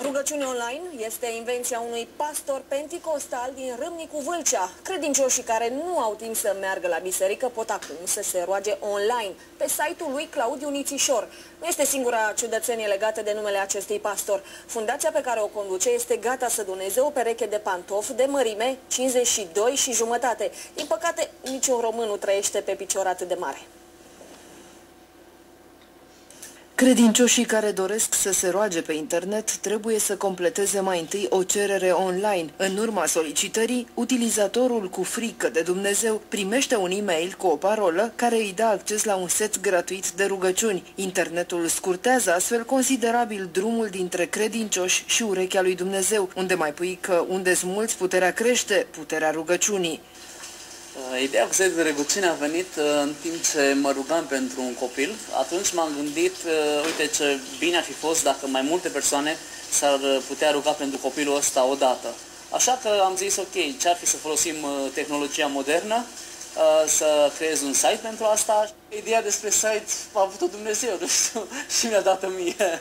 Rugăciune online este invenția unui pastor penticostal din Râmnicu Vâlcea. Credincioșii care nu au timp să meargă la biserică pot acum să se roage online pe site-ul lui Claudiu Nițișor. Nu este singura ciudățenie legată de numele acestui pastor. Fundația pe care o conduce este gata să doneze o pereche de pantofi de mărime 52 și jumătate. Din păcate, niciun român nu trăiește pe picior atât de mare. Credincioșii care doresc să se roage pe internet trebuie să completeze mai întâi o cerere online. În urma solicitării, utilizatorul cu frică de Dumnezeu primește un e-mail cu o parolă care îi dă acces la un set gratuit de rugăciuni. Internetul scurtează astfel considerabil drumul dintre credincioși și urechea lui Dumnezeu, unde mai pui că unde-s mulți puterea crește, puterea rugăciunii. Ideea cu setul de rugăciune a venit în timp ce mă rugam pentru un copil. Atunci m-am gândit, uite ce bine ar fi fost dacă mai multe persoane s-ar putea ruga pentru copilul ăsta odată. Așa că am zis, ok, ce ar fi să folosim tehnologia modernă, să creez un site pentru asta. Ideea despre site a avut-o Dumnezeu, nu știu, și mi-a dat-o mie.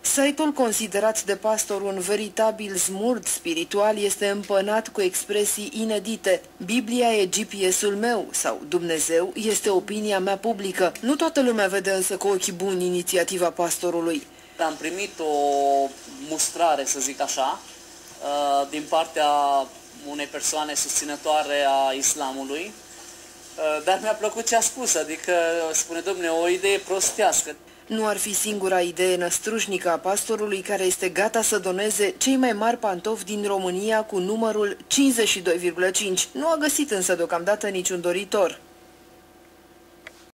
Site-ul, considerat de pastor un veritabil smurt spiritual, este împănat cu expresii inedite. Biblia e GPS-ul meu sau Dumnezeu este opinia mea publică. Nu toată lumea vede însă cu ochi buni inițiativa pastorului. Am primit o mustrare, să zic așa, din partea unei persoane susținătoare a islamului, dar mi-a plăcut ce a spus, adică spune, dom'le, o idee prostească. Nu ar fi singura idee năstrușnică a pastorului care este gata să doneze cei mai mari pantofi din România cu numărul 52,5. Nu a găsit însă deocamdată niciun doritor.